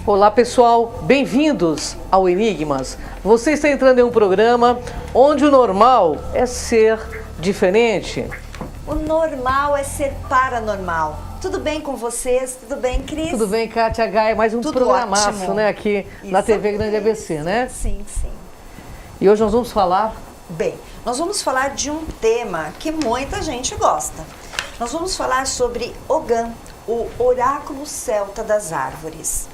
Olá pessoal, bem-vindos ao Enigmas. Você está entrando em um programa onde o normal é ser diferente. O normal é ser paranormal. Tudo bem com vocês? Tudo bem, Cris? Tudo bem, Kátia Gaia? Mais um Tudo programaço, ótimo. né, aqui na TV Grande ABC, né? Sim, sim. E hoje nós vamos falar... Bem, nós vamos falar de um tema que muita gente gosta. Nós vamos falar sobre Ogã, o oráculo celta das árvores.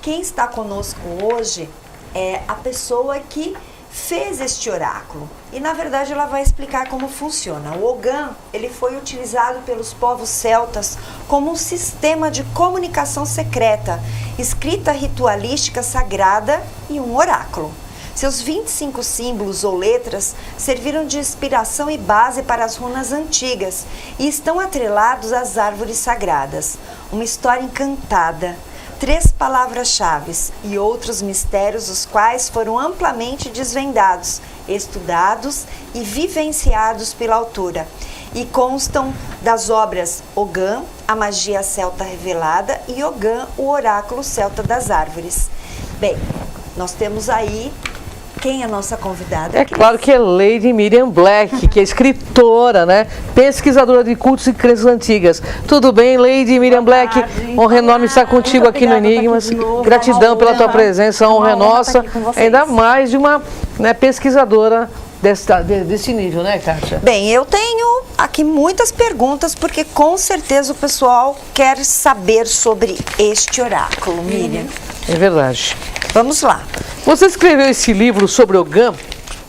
Quem está conosco hoje é a pessoa que fez este oráculo. E na verdade ela vai explicar como funciona. O Ogã, ele foi utilizado pelos povos celtas como um sistema de comunicação secreta, escrita ritualística sagrada e um oráculo. Seus 25 símbolos ou letras serviram de inspiração e base para as runas antigas e estão atrelados às árvores sagradas. Uma história encantada, 3 palavras-chave e outros mistérios, os quais foram amplamente desvendados, estudados e vivenciados pela autora, e constam das obras Ogã, a magia celta revelada, e Ogã, o oráculo celta das árvores. Bem, nós temos aí quem é a nossa convidada? É claro que é Lady Miriam Black, que é escritora, né? Pesquisadora de cultos e crenças antigas. Tudo bem, Lady Miriam Black? Honra enorme estar contigo aqui no Enigmas. Gratidão pela tua presença, honra nossa. Ainda mais de uma, né, pesquisadora desse nível, né, Kátia? Bem, eu tenho aqui muitas perguntas, porque com certeza o pessoal quer saber sobre este oráculo, Miriam. É verdade. Vamos lá. Você escreveu esse livro sobre Ogã,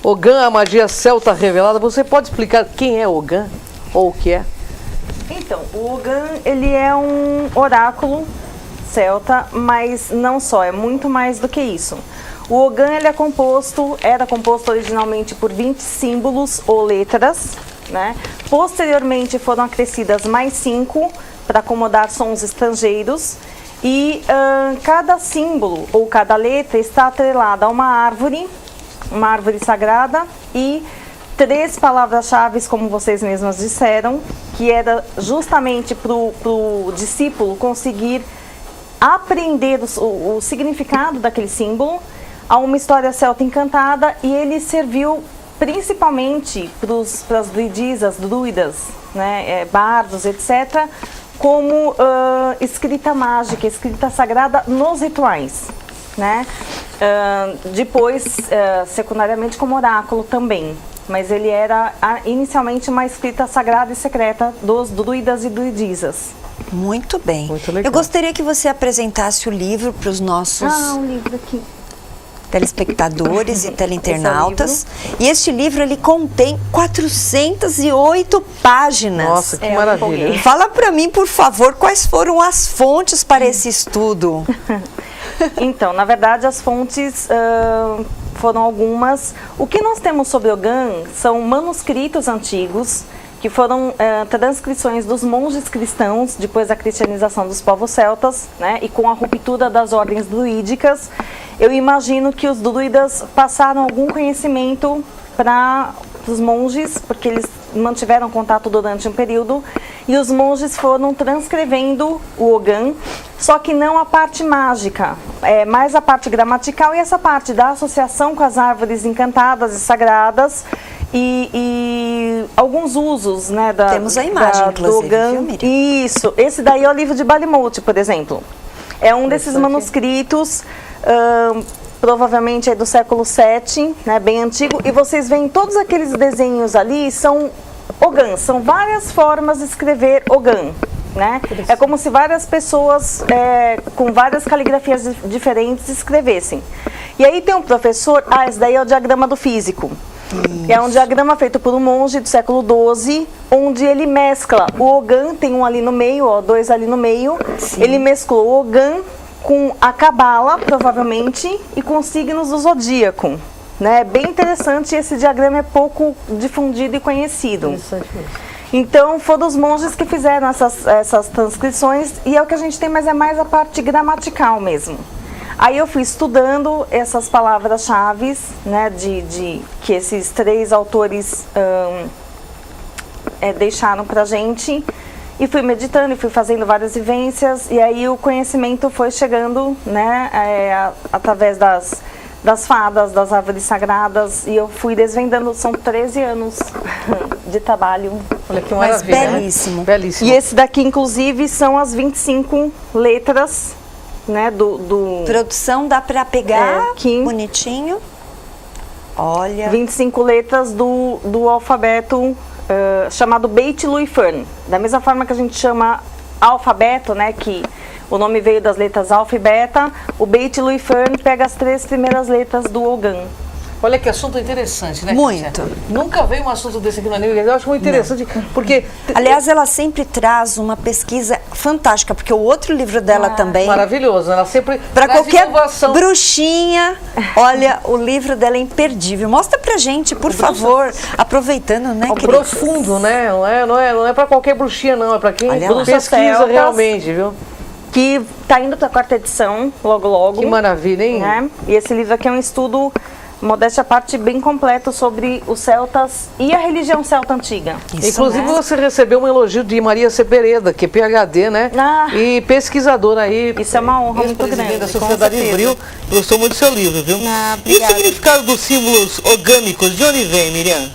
Ogã, a magia celta revelada. Você pode explicar quem é Ogã ou o que é? Então, o Ogã, ele é um oráculo celta, mas não só, é muito mais do que isso. O Ogã, ele era composto originalmente por 20 símbolos ou letras, né? Posteriormente foram acrescidas mais 5 para acomodar sons estrangeiros. E cada símbolo ou cada letra está atrelada a uma árvore sagrada e 3 palavras-chave, como vocês mesmas disseram, que era justamente para o discípulo conseguir aprender o significado daquele símbolo, a uma história celta encantada, e ele serviu principalmente para as druidas, né, bardos, etc., como escrita mágica, escrita sagrada nos rituais, né? Depois, secundariamente, como oráculo também, mas ele era inicialmente uma escrita sagrada e secreta dos druidas e druidisas. Muito bem. Muito legal. Eu gostaria que você apresentasse o livro para os nossos o livro aqui. telespectadores e teleinternautas. E este livro, ele contém 408 páginas. Nossa, que maravilha. Fala para mim, por favor, quais foram as fontes para esse estudo? Então, na verdade, as fontes foram algumas. O que nós temos sobre Ogã são manuscritos antigos, que foram transcrições dos monges cristãos depois da cristianização dos povos celtas, né, e com a ruptura das ordens druídicas. Eu imagino que os druidas passaram algum conhecimento para os monges, porque eles mantiveram contato durante um período, e os monges foram transcrevendo o Ogã, só que não a parte mágica, mais a parte gramatical e essa parte da associação com as árvores encantadas e sagradas, e alguns usos, né, Temos a imagem, inclusive, viu, Miriam? Isso, esse daí é o livro de Balimote, por exemplo. É um desses manuscritos, provavelmente é do século VII, né, bem antigo, e vocês veem todos aqueles desenhos ali, são Ogã, são várias formas de escrever Ogã, né? É como se várias pessoas com várias caligrafias diferentes escrevessem. E aí tem um professor, esse daí é o diagrama do físico. É um diagrama feito por um monge do século XII, onde ele mescla o Ogã, tem um ali no meio, ó, 2 ali no meio. Sim. Ele mesclou o Ogã com a cabala, provavelmente, e com os signos do zodíaco. Né? Bem interessante, esse diagrama é pouco difundido e conhecido. Interessante mesmo. Então, foram os monges que fizeram essas transcrições, e é o que a gente tem, mas é mais a parte gramatical mesmo. Aí eu fui estudando essas palavras-chave, né, que esses 3 autores deixaram pra gente, E fui meditando, e fui fazendo várias vivências, e aí o conhecimento foi chegando, né, através das fadas, das árvores sagradas, e eu fui desvendando. São 13 anos de trabalho. Olha que Mas maravilha, belíssimo. né? Belíssimo. E esse daqui, inclusive, são as 25 letras, né, Produção, dá para pegar, Kim. bonitinho. Olha. 25 letras do alfabeto chamado Beit Lui Fern. Da mesma forma que a gente chama alfabeto, né, que o nome veio das letras alfa e beta, o Beit Lui Fern pega as 3 primeiras letras do Ogan. Olha que assunto interessante, né? Muito. Cássia? Nunca veio um assunto desse aqui no Anígama. Eu acho muito interessante, porque... Aliás, ela sempre traz uma pesquisa fantástica, porque o outro livro dela também... Maravilhoso, ela sempre Para traz qualquer inovação. bruxinha, olha, o livro dela é imperdível. Mostra pra gente, por favor, aproveitando, né, querida? Profundo, né? Não é para qualquer bruxinha, não. É para quem Olha lá. pesquisa Celtas. realmente, viu? Que tá indo para a 4ª edição, logo. Que maravilha, hein? Né? E esse livro aqui é um estudo, modéstia à parte, bem completo sobre os celtas e a religião celta antiga. Isso Inclusive, mesmo. você recebeu um elogio de Maria Cepereda, que é PhD, né? Ah. E pesquisadora aí. Isso é uma honra muito ex-presidente grande, da com Sociedade certeza. Vril. Gostou muito do seu livro, viu? Ah, E o obrigada. significado dos símbolos orgânicos, de onde vem, Miriam?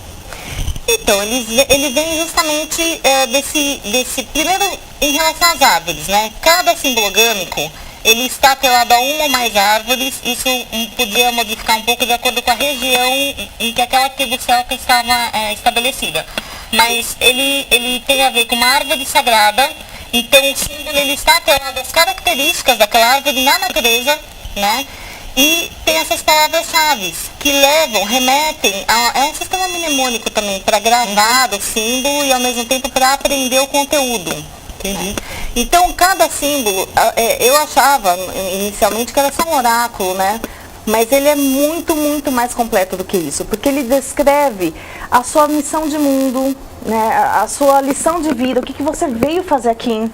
Então, ele vem justamente desse primeiro, em relação às árvores, né? Cada símbolo orgânico, ele está atrelado a uma ou mais árvores. Isso podia modificar um pouco de acordo com a região em que aquela tribo celta estava estabelecida. Mas ele tem a ver com uma árvore sagrada. Então, o símbolo ele está atrelado às características daquela árvore na natureza, né? E tem essas palavras-chave que remetem a um sistema mnemônico também, para gravar o símbolo e ao mesmo tempo para aprender o conteúdo. Entendi. Então, cada símbolo, eu achava inicialmente que era só um oráculo, né? Mas ele é muito, muito mais completo do que isso, porque ele descreve a sua missão de mundo, né? A sua lição de vida, o que você veio fazer aqui,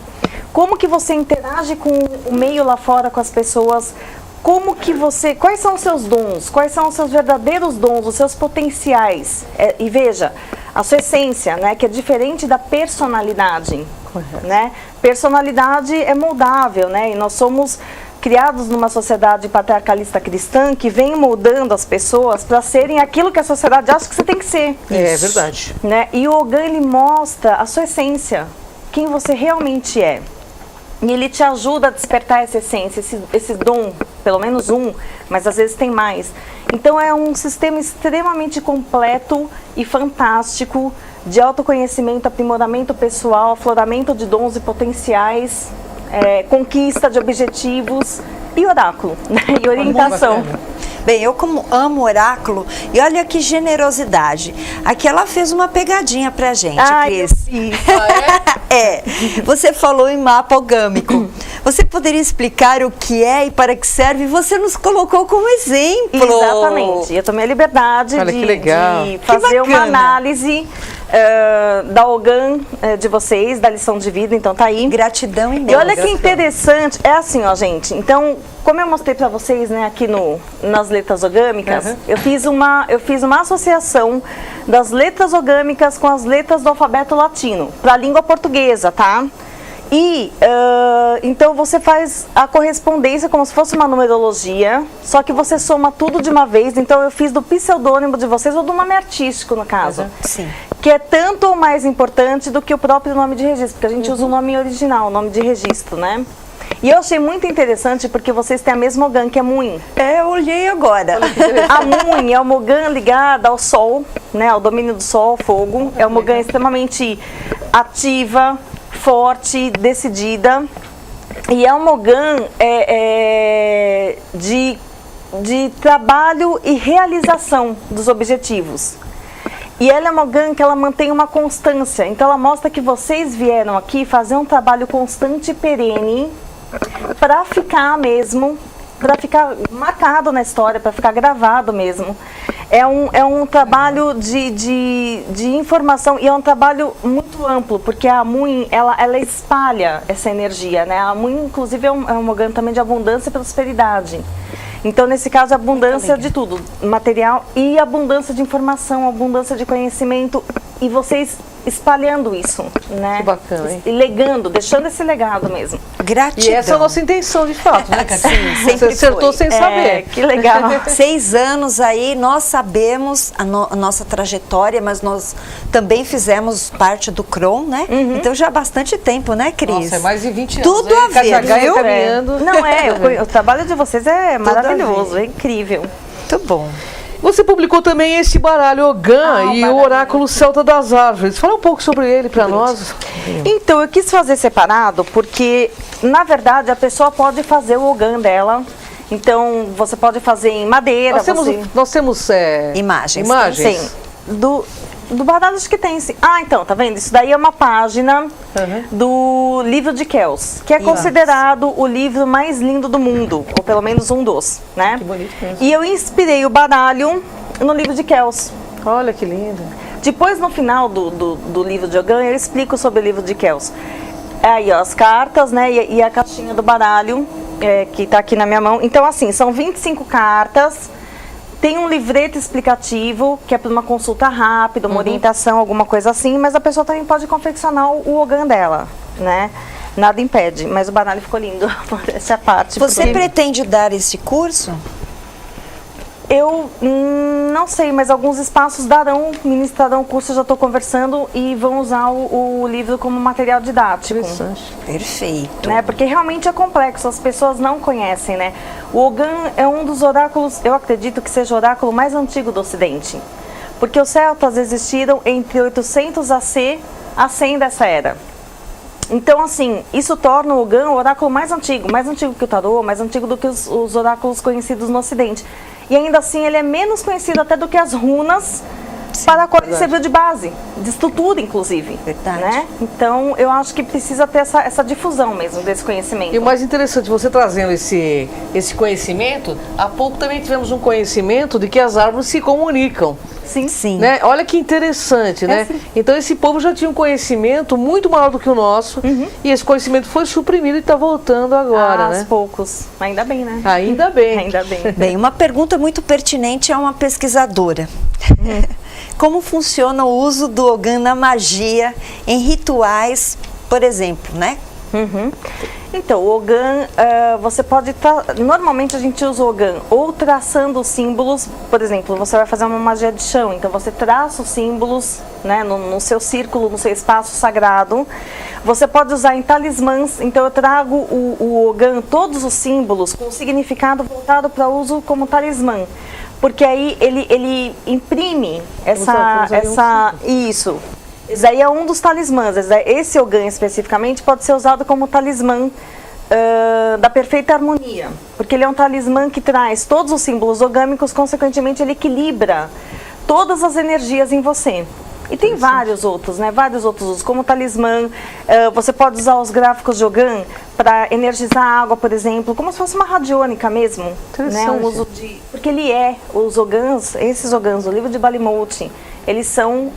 como que você interage com o meio lá fora, com as pessoas, quais são os seus dons, quais são os seus verdadeiros dons, os seus potenciais. E veja, a sua essência, né, que é diferente da personalidade. Né? Personalidade é moldável, né? E nós somos criados numa sociedade patriarcalista cristã que vem moldando as pessoas para serem aquilo que a sociedade acha que você tem que ser. É verdade. Né? E o Ogan, ele mostra a sua essência, quem você realmente é. E ele te ajuda a despertar essa essência, esse dom, pelo menos um, mas às vezes tem mais. Então é um sistema extremamente completo e fantástico de autoconhecimento, aprimoramento pessoal, afloramento de dons e potenciais, conquista de objetivos e oráculo, né? E orientação. Bem, eu como amo oráculo, e olha que generosidade. Aqui ela fez uma pegadinha pra gente, Cris. Você falou em mapa ogâmico. Você poderia explicar o que é e para que serve? Você nos colocou como exemplo. Exatamente. Eu tomei a liberdade de fazer uma análise da Ogan de vocês, da lição de vida, então tá aí. Gratidão imensa. E olha que interessante, é assim, ó, gente. Então, como eu mostrei pra vocês, né, aqui nas letras ogâmicas, eu fiz uma associação das letras ogâmicas com as letras do alfabeto latino, pra língua portuguesa, tá? E, então você faz a correspondência como se fosse uma numerologia, só que você soma tudo de uma vez. Então eu fiz do pseudônimo de vocês, ou do nome artístico, no caso. Sim. Que é tanto ou mais importante do que o próprio nome de registro, porque a gente usa o nome original, o nome de registro, né? E eu achei muito interessante porque vocês têm a mesma Ogan, que é Muin. Eu olhei agora. A Muin é uma Ogan ligada ao Sol, né, ao domínio do Sol, fogo. É uma Ogan extremamente ativa, forte, decidida. E é uma Ogan de trabalho e realização dos objetivos. E ela é uma Ogan que ela mantém uma constância. Então ela mostra que vocês vieram aqui fazer um trabalho constante e perene para ficar mesmo, para ficar marcado na história, para ficar gravado mesmo. É um trabalho de informação, e é um trabalho muito amplo, porque a Muin, ela espalha essa energia, né? A Muin, inclusive, é um Ogan também de abundância e prosperidade. Então, nesse caso, abundância de tudo, material e abundância de informação, abundância de conhecimento. E vocês espalhando isso, né? Que bacana, hein? E legando, deixando esse legado mesmo. Gratidão. E essa é a nossa intenção, de fato, né, Cátia? Sim, Você sempre acertou foi. sem saber. Que legal. 6 anos aí, nós sabemos a nossa trajetória, mas nós também fizemos parte do CRON, né? Então já há bastante tempo, né, Cris? Nossa, é mais de 20 anos. Tudo hein? a ver, Cátia Gaia viu? caminhando. Não o trabalho de vocês é maravilhoso, é incrível. Muito bom. Você publicou também esse baralho Ogã o e o baralho. Oráculo Celta das Árvores. Fala um pouco sobre ele para nós. Então, eu quis fazer separado porque, na verdade, a pessoa pode fazer o Ogã dela. Então, você pode fazer em madeira. Nós temos Imagens. Sim, do baralho acho que tem, sim. Ah, então, tá vendo? Isso daí é uma página do livro de Kells, que é considerado o livro mais lindo do mundo, ou pelo menos um dos, né? Que bonito mesmo. E eu inspirei o baralho no livro de Kells. Olha que lindo. Depois, no final do livro de Ogã, eu explico sobre o livro de Kells. Aí, ó, as cartas, né, e a caixinha do baralho, que tá aqui na minha mão. Então, assim, são 25 cartas. Tem um livreto explicativo, que é para uma consulta rápida, uma orientação, alguma coisa assim, mas a pessoa também pode confeccionar o Ogã dela, né? Nada impede, mas o baralho ficou lindo, essa parte. Você pretende dar esse curso? Eu não sei, mas alguns espaços ministrarão o curso, eu já estou conversando, e vão usar o livro como material didático. Interessante. Perfeito. Né? Porque realmente é complexo, as pessoas não conhecem, né? O Ogã é um dos oráculos, eu acredito que seja o oráculo mais antigo do Ocidente. Porque os celtas existiram entre 800 AC a 100 dessa era. Então, assim, isso torna o Ogã o oráculo mais antigo que o tarô, mais antigo do que os oráculos conhecidos no Ocidente. E ainda assim, ele é menos conhecido até do que as runas, para a qual ele serviu de base, de estrutura, inclusive. Verdade. Né? Então, eu acho que precisa ter essa difusão mesmo desse conhecimento. E o mais interessante, você trazendo esse conhecimento, há pouco também tivemos um conhecimento de que as árvores se comunicam. Sim. Sim. Né? Olha que interessante, né? sim. Então esse povo já tinha um conhecimento muito maior do que o nosso e esse conhecimento foi suprimido e está voltando agora, Aos né? poucos. Ainda bem, né? Ainda bem. Ainda bem. Bem, uma pergunta muito pertinente a uma pesquisadora. Como funciona o uso do Ogã na magia, em rituais, por exemplo, né? Então, o Ogã, você pode... Normalmente a gente usa o Ogã ou traçando os símbolos. Por exemplo, você vai fazer uma magia de chão, então você traça os símbolos, né, no seu círculo, no seu espaço sagrado. Você pode usar em talismãs, então eu trago o Ogã, todos os símbolos com significado voltado para uso como talismã. Porque aí ele imprime isso. Esse aí é um dos talismãs. Esse Ogã especificamente pode ser usado como talismã da perfeita harmonia. Porque ele é um talismã que traz todos os símbolos ogâmicos, consequentemente ele equilibra todas as energias em você. E tem vários outros, né? Vários outros usos, como talismã. Você pode usar os gráficos de Ogã para energizar a água, por exemplo, como se fosse uma radiônica mesmo. Né? Um uso porque os Ogãs, esses Ogãs, o livro de Balimote, eles são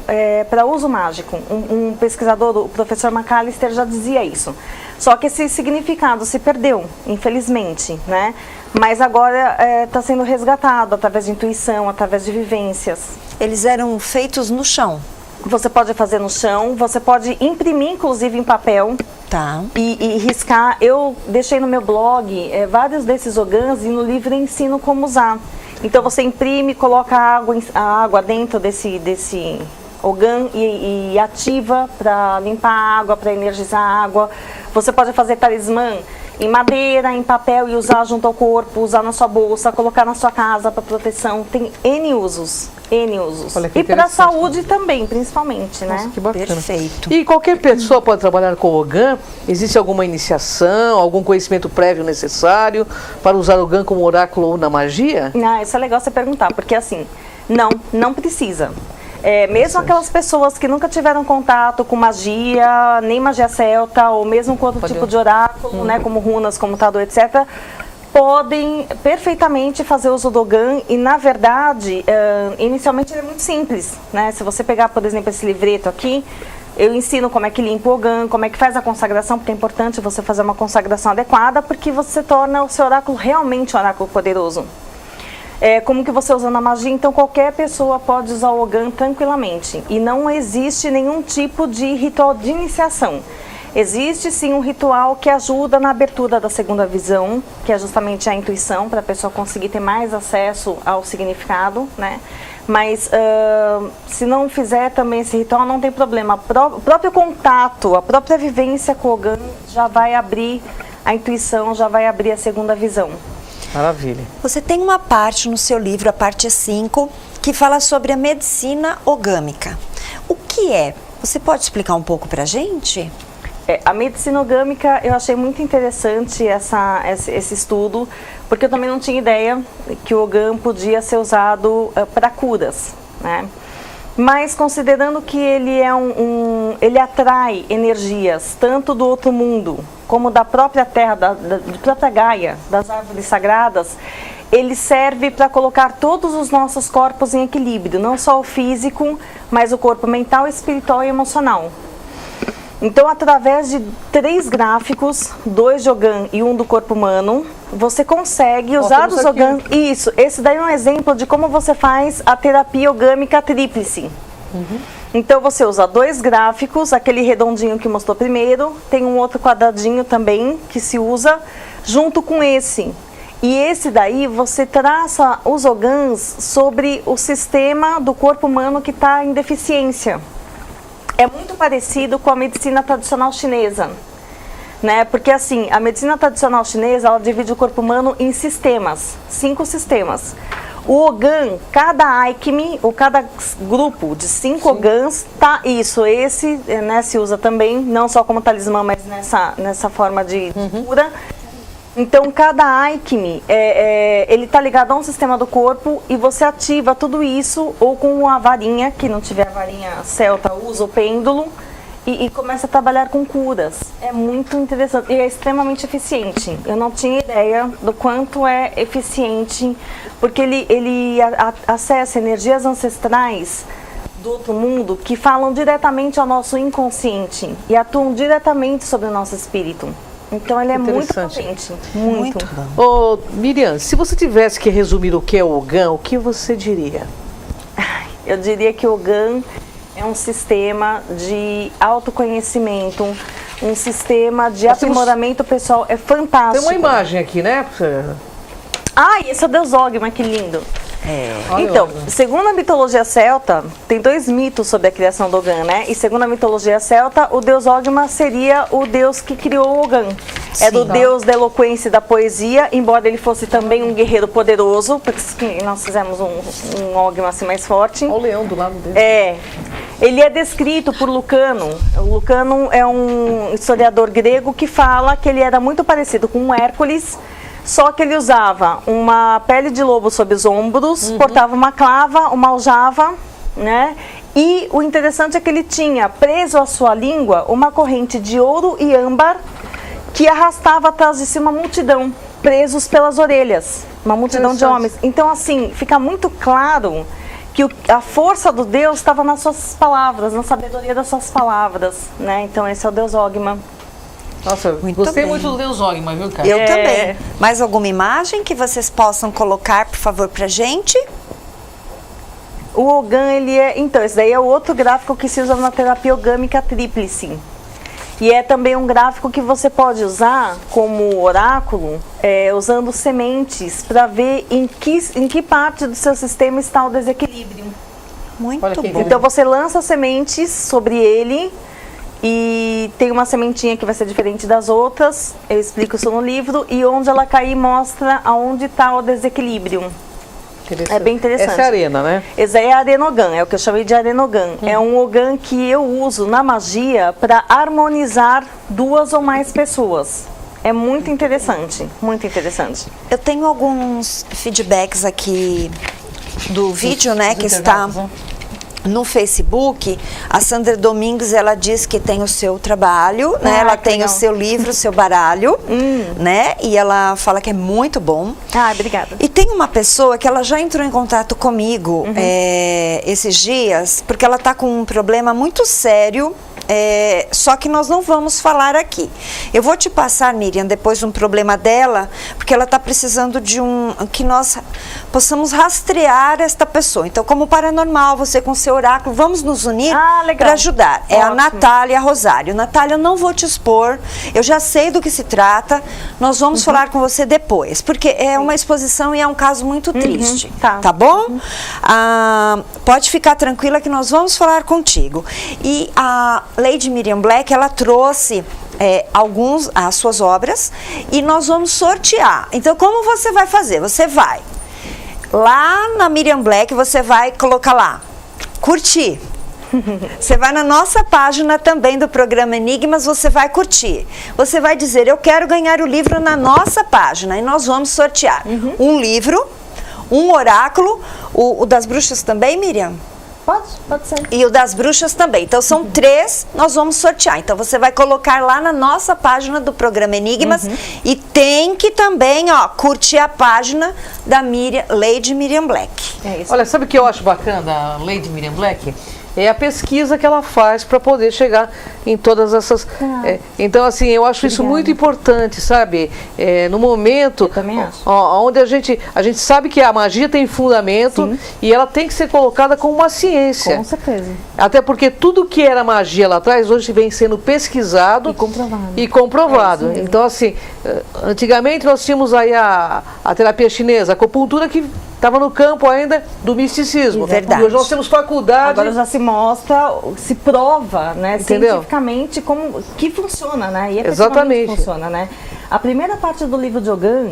para uso mágico. Um pesquisador, o professor McAllister, já dizia isso. Só que esse significado se perdeu, infelizmente, né? Mas agora está sendo resgatado através de intuição, através de vivências. Eles eram feitos no chão. Você pode fazer no chão, você pode imprimir, inclusive, em papel. Tá. E riscar. Eu deixei no meu blog vários desses Ogãs e no livro eu ensino como usar. Então você imprime, coloca a água dentro desse Ogã e ativa para limpar a água, para energizar a água. Você pode fazer talismã em madeira, em papel e usar junto ao corpo, usar na sua bolsa, colocar na sua casa para proteção. Tem N usos. N usos. Olha que E para a interessante. saúde também, principalmente, né? Nossa, que bacana. Perfeito. E qualquer pessoa pode trabalhar com o Ogã? Existe alguma iniciação, algum conhecimento prévio necessário para usar o Ogã como oráculo ou na magia? Ah, isso é legal você perguntar, porque assim, não precisa. Mesmo aquelas pessoas que nunca tiveram contato com magia, nem magia celta, ou mesmo com outro tipo de oráculo, né, como runas, como tarô, etc., podem perfeitamente fazer uso do Ogã. E, na verdade, inicialmente ele é muito simples, né? Se você pegar, por exemplo, esse livreto aqui, eu ensino como é que limpa o Ogã, como é que faz a consagração, porque é importante você fazer uma consagração adequada, porque você torna o seu oráculo realmente um oráculo poderoso. como que você usa na magia, então qualquer pessoa pode usar o Ogan tranquilamente. E não existe nenhum tipo de ritual de iniciação. Existe sim um ritual que ajuda na abertura da segunda visão, que é justamente a intuição, para a pessoa conseguir ter mais acesso ao significado, né? Mas se não fizer também esse ritual, não tem problema. O próprio contato, a própria vivência com o Ogan já vai abrir a intuição, já vai abrir a segunda visão. Maravilha. Você tem uma parte no seu livro, a parte 5, que fala sobre a medicina ogâmica. O que é? Você pode explicar um pouco pra gente? A medicina ogâmica, eu achei muito interessante esse estudo, porque eu também não tinha ideia que o Ogan podia ser usado para curas, né? Mas considerando que ele é ele atrai energias tanto do outro mundo como da própria terra, da própria Gaia, das árvores sagradas, ele serve para colocar todos os nossos corpos em equilíbrio, não só o físico, mas o corpo mental, espiritual e emocional. Então, através de 3 gráficos, 2 de Ogan e 1 do corpo humano, você consegue usar os Ogan. Isso, esse daí é um exemplo de como você faz a terapia ogâmica tríplice. Então, você usa 2 gráficos, aquele redondinho que mostrou primeiro, tem um outro quadradinho também que se usa junto com esse. E esse daí você traça os Ogans sobre o sistema do corpo humano que está em deficiência. É muito parecido com a medicina tradicional chinesa, né? Porque assim, a medicina tradicional chinesa, ela divide o corpo humano em sistemas, 5 sistemas. O Ogan, cada alquimia, ou cada grupo de 5 Ogans, tá isso, esse, né, se usa também, não só como talismã, mas nessa forma de cura. Então, cada alquimia, ele está ligado a um sistema do corpo e você ativa tudo isso, ou com a varinha, que não tiver a varinha celta, usa o pêndulo e começa a trabalhar com curas. É muito interessante e é extremamente eficiente. Eu não tinha ideia do quanto é eficiente, porque ele acessa energias ancestrais do outro mundo que falam diretamente ao nosso inconsciente e atuam diretamente sobre o nosso espírito. Então ele é muito potente, muito bom. Ô, Miriam, se você tivesse que resumir o que é o Ogan, o que você diria? Eu diria que o Ogan é um sistema de autoconhecimento, um sistema de aprimoramento pessoal, é fantástico. Tem uma imagem aqui, né? Esse é o Deus Ogma, que lindo. Então, Olha. segundo a mitologia celta, tem 2 mitos sobre a criação do Ogan, né? E segundo a mitologia celta, o Deus Ogma seria o Deus que criou o Ogan. É do Deus da eloquência e da poesia, embora ele fosse também um guerreiro poderoso, porque nós fizemos um Ogma assim mais forte. Olha o leão do lado dele. Ele é descrito por Lucano. O Lucano é um historiador grego que fala que ele era muito parecido com Hércules, só que ele usava uma pele de lobo sob os ombros, portava uma clava, uma aljava, né? E o interessante é que ele tinha preso à sua língua uma corrente de ouro e âmbar que arrastava atrás de si uma multidão, presos pelas orelhas, uma multidão de homens. Então, assim, fica muito claro que a força do Deus estava nas suas palavras, na sabedoria das suas palavras, né? Então, esse é o Deus Ogma. Nossa, gostei muito do Deus Ogma, viu, cara? Eu também. Mais alguma imagem que vocês possam colocar, por favor, pra gente? O Ogan, ele é... Então, esse daí é o outro gráfico que se usa na terapia ogâmica tríplice. E é também um gráfico que você pode usar como oráculo, usando sementes, para ver em que parte do seu sistema está o desequilíbrio. Muito bom. Então, você lança sementes sobre ele... E tem uma sementinha que vai ser diferente das outras, eu explico isso no livro, e onde ela cair mostra aonde está o desequilíbrio. É bem interessante. Essa é a arena, né? Essa é a arena Ogan, é o que eu chamei de arena Ogan. É um Ogan que eu uso na magia para harmonizar 2 ou mais pessoas. É muito interessante, muito interessante. Eu tenho alguns feedbacks aqui do vídeo, né, que está no Facebook. A Sandra Domingues, ela diz que tem o seu trabalho, né? Ela tem o seu livro, o seu baralho, né? E ela fala que é muito bom. Obrigada. E tem uma pessoa que ela já entrou em contato comigo esses dias, porque ela está com um problema muito sério só que nós não vamos falar aqui. Eu vou te passar, Miriam, depois um problema dela, porque ela está precisando de que nós possamos rastrear esta pessoa. Então, como paranormal, você com seu oráculo, vamos nos unir para ajudar. É a Natália Rosário. Natália, eu não vou te expor, eu já sei do que se trata, nós vamos falar com você depois, porque é uma exposição e é um caso muito triste. Tá bom? Pode ficar tranquila que nós vamos falar contigo. E a Lady Miriam Black, ela trouxe as suas obras e nós vamos sortear. Então, como você vai fazer? Você vai lá na Miriam Black, você vai colocar lá, curtir. Você vai na nossa página também do programa Enigmas, você vai curtir. Você vai dizer, eu quero ganhar o livro na nossa página e nós vamos sortear um livro, um oráculo, o das bruxas também, Miriam? Pode ser. E o das bruxas também. Então, são 3, nós vamos sortear. Então, você vai colocar lá na nossa página do programa Enigmas e tem que também, curtir a página da Lady Miriam Black. É isso. Olha, sabe o que eu acho bacana da Lady Miriam Black? É a pesquisa que ela faz para poder chegar em todas essas... então, assim, eu acho isso muito importante, sabe? No momento onde a gente sabe que a magia tem fundamento e ela tem que ser colocada como uma ciência. Com certeza. Até porque tudo que era magia lá atrás, hoje vem sendo pesquisado e comprovado. Então, assim, antigamente nós tínhamos aí a terapia chinesa, a acupuntura, que estava no campo ainda do misticismo. Verdade. E hoje nós temos faculdade... Agora já se mostra, se prova, né, cientificamente que funciona, né? E exatamente funciona, né? A primeira parte do livro de Ogã,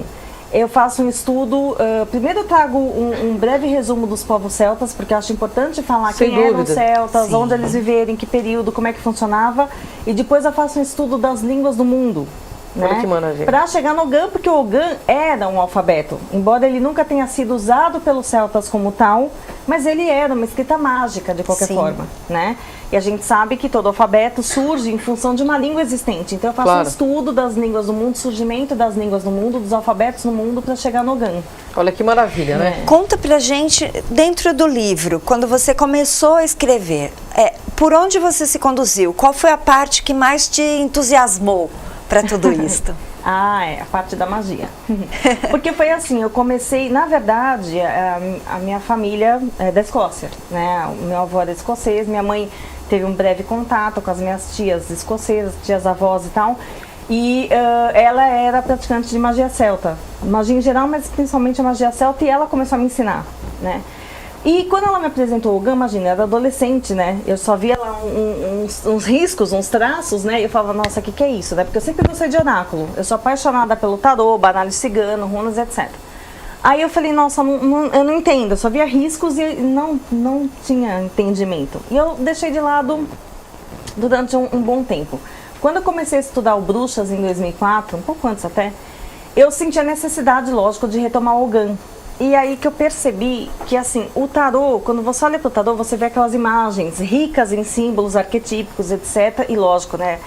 eu faço um estudo, primeiro eu trago um breve resumo dos povos celtas, porque eu acho importante falar quem eram celtas, onde eles viveram, em que período, como é que funcionava, e depois eu faço um estudo das línguas do mundo. Né? Para chegar no Ogã, porque o Ogã era um alfabeto, embora ele nunca tenha sido usado pelos celtas como tal, mas ele era uma escrita mágica de qualquer forma, né? E a gente sabe que todo alfabeto surge em função de uma língua existente. Então eu faço um estudo das línguas do mundo, surgimento das línguas do mundo, dos alfabetos no mundo, para chegar no Ogã. Olha que maravilha, né? Conta pra gente, dentro do livro, quando você começou a escrever, por onde você se conduziu? Qual foi a parte que mais te entusiasmou para tudo isso? A parte da magia. Porque foi assim, eu comecei, na verdade, a minha família é da Escócia, né? O meu avô era escocês, minha mãe teve um breve contato com as minhas tias escocesas, tias avós e tal, e ela era praticante de magia celta, magia em geral, mas principalmente a magia celta, e ela começou a me ensinar, né? E quando ela me apresentou o Ogã, imagina, eu era adolescente, né? Eu só via lá uns riscos, uns traços, né? E eu falava, nossa, o que é isso, né? Porque eu sempre gostei de oráculo. Eu sou apaixonada pelo tarô, baralho cigano, runas, etc. Aí eu falei, nossa, eu não entendo. Eu só via riscos e não tinha entendimento. E eu deixei de lado durante um bom tempo. Quando eu comecei a estudar o Bruxas em 2004, um pouco antes até, eu senti a necessidade, lógico, de retomar o Ogã. E aí que eu percebi que, assim, o tarô, quando você olha para o tarô, você vê aquelas imagens ricas em símbolos arquetípicos, etc. E lógico, né?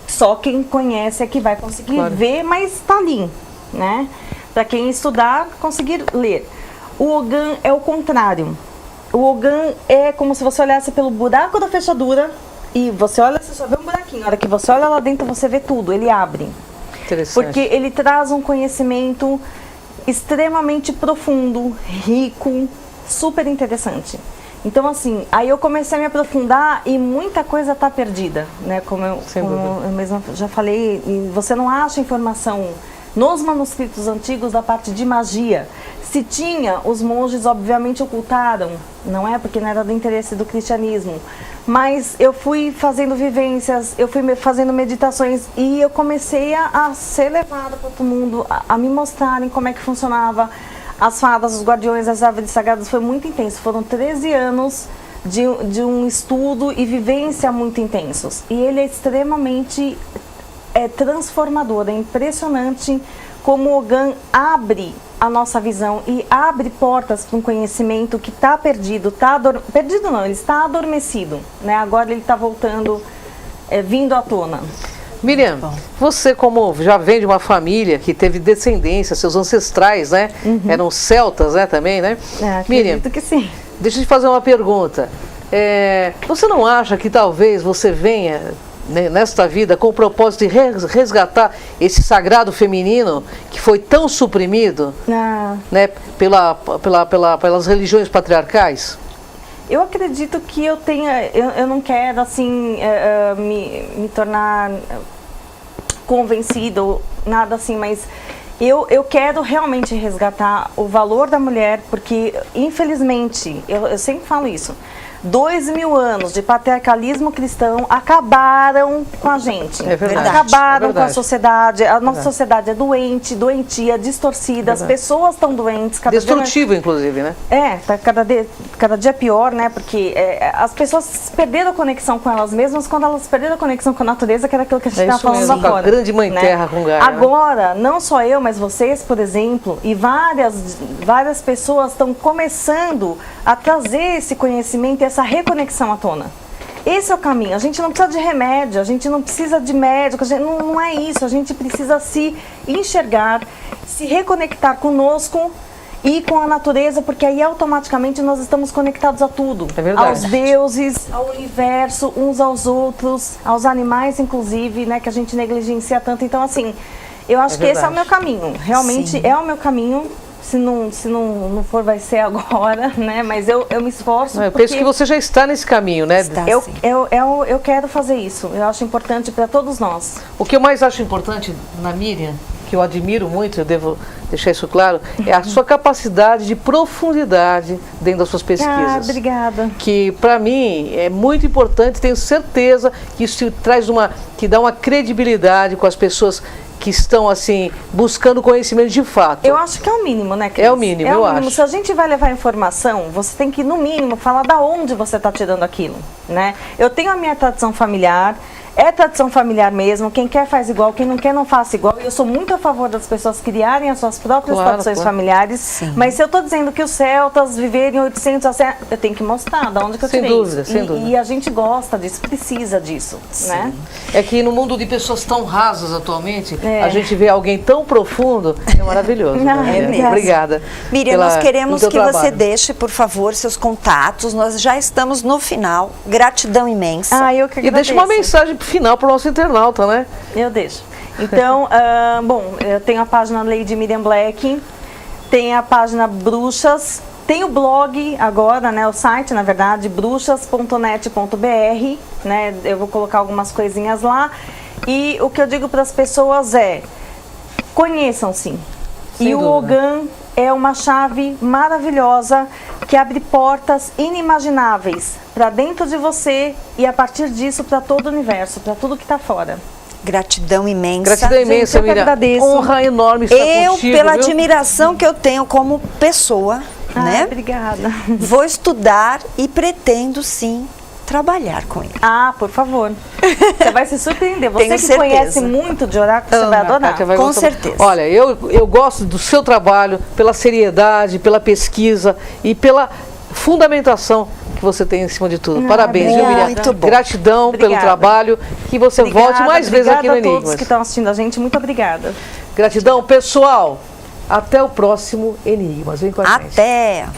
Só quem conhece é que vai conseguir ver, mas está ali, né? Para quem estudar, conseguir ler. O Ogã é o contrário. O Ogã é como se você olhasse pelo buraco da fechadura e você olha, você só vê um buraquinho. Na hora que você olha lá dentro, você vê tudo, ele abre. Interessante. Porque ele traz um conhecimento extremamente profundo, rico, super interessante. Então, assim, aí eu comecei a me aprofundar e muita coisa está perdida, né? Como eu mesma já falei, você não acha informação nos manuscritos antigos da parte de magia. Se tinha, os monges obviamente ocultaram, não é? Porque não era do interesse do cristianismo. Mas eu fui fazendo vivências, eu fui fazendo meditações e eu comecei a ser levada para todo mundo, a me mostrarem como é que funcionava as fadas, os guardiões, as árvores sagradas. Foi muito intenso, foram 13 anos de um estudo e vivência muito intensos. E ele é extremamente transformador, é impressionante como o Ogã abre a nossa visão e abre portas para um conhecimento que está perdido, perdido não, ele está adormecido, né? Agora ele está voltando, vindo à tona. Miriam, você como já vem de uma família que teve descendência, seus ancestrais, né? Eram celtas, né, também, né? Acredito que sim. Deixa eu te fazer uma pergunta. Você não acha que talvez você venha, né, nesta vida com o propósito de resgatar esse sagrado feminino que foi tão suprimido, né, pelas religiões patriarcais? Eu acredito que eu não quero assim me tornar convencido, nada assim, mas eu quero realmente resgatar o valor da mulher, porque infelizmente, eu sempre falo isso, 2000 anos de patriarcalismo cristão acabaram com a gente. É verdade. Acabaram com a sociedade. A nossa sociedade é doente, doentia, distorcida. As pessoas estão doentes. Destrutivo, inclusive, né? Tá cada dia pior, né? Porque as pessoas perderam a conexão com elas mesmas quando elas perderam a conexão com a natureza, que era aquilo que a gente estava falando mesmo, agora. a grande mãe terra com Gaia. Agora, não só eu, mas vocês, por exemplo, e várias pessoas estão começando a trazer esse conhecimento e essa reconexão à tona. Esse é o caminho. A gente não precisa de remédio, a gente não precisa de médico, não é isso. A gente precisa se enxergar, se reconectar conosco e com a natureza, porque aí automaticamente nós estamos conectados a tudo. É verdade. Aos deuses, ao universo, uns aos outros, aos animais, inclusive, né, que a gente negligencia tanto. Então, assim, eu acho que esse é o meu caminho. Realmente é o meu caminho. Se não for, vai ser agora, né? Mas eu me esforço. Eu penso que você já está nesse caminho, né? Eu quero fazer isso. Eu acho importante para todos nós. O que eu mais acho importante na Miriam, que eu admiro muito, eu devo deixar isso claro, é a sua capacidade de profundidade dentro das suas pesquisas. Obrigada. Que para mim é muito importante, tenho certeza que isso que dá uma credibilidade com as pessoas que estão, assim, buscando conhecimento de fato. Eu acho que é o mínimo, né, Cris? É o mínimo, eu acho. Se a gente vai levar informação, você tem que, no mínimo, falar da onde você está tirando aquilo, né? Eu tenho a minha tradição familiar, é tradição familiar mesmo, quem quer faz igual, quem não quer não faça igual. Eu sou muito a favor das pessoas criarem as suas próprias tradições familiares, Sim. Mas se eu estou dizendo que os celtas viverem 800 a 100, eu tenho que mostrar de onde que eu tirei isso. Sem dúvida. E a gente gosta disso, precisa disso, né? É que no mundo de pessoas tão rasas atualmente, a gente vê alguém tão profundo, é maravilhoso. É mesmo. Obrigada. Miriam, nós queremos que trabalho. você deixe, por favor, seus contatos. Nós já estamos no final. Gratidão imensa. Eu que agradeço. E deixa uma mensagem final para o nosso internauta, né? Eu deixo. Então, bom, eu tenho a página Lady Miriam Black, tem a página Bruxas, tem o blog agora, né, o site, na verdade, bruxas.net.br, né, eu vou colocar algumas coisinhas lá. E o que eu digo para as pessoas é, conheçam sim. E o Ogã é uma chave maravilhosa que abre portas inimagináveis para dentro de você e a partir disso para todo o universo, para tudo que está fora. Gratidão imensa. Gratidão imensa, eu que Miriam. agradeço. Honra enorme estar contigo, pela viu? admiração que eu tenho como pessoa, né? Obrigada. Vou estudar e pretendo sim trabalhar com ele. Por favor. Você vai se surpreender. Você Tenho que certeza. conhece muito de oráculo, você vai adorar. Kátia vai Com gostar. certeza. Olha, eu gosto do seu trabalho, pela seriedade, pela pesquisa e pela fundamentação que você tem em cima de tudo. Parabéns, viu, Miriam? Muito bom. Gratidão pelo trabalho, que você volte mais vezes aqui no Obrigada a todos Enigmas. que estão assistindo a gente. Muito obrigada. Gratidão, pessoal. Até o próximo Enigmas. Vem com a gente. Até!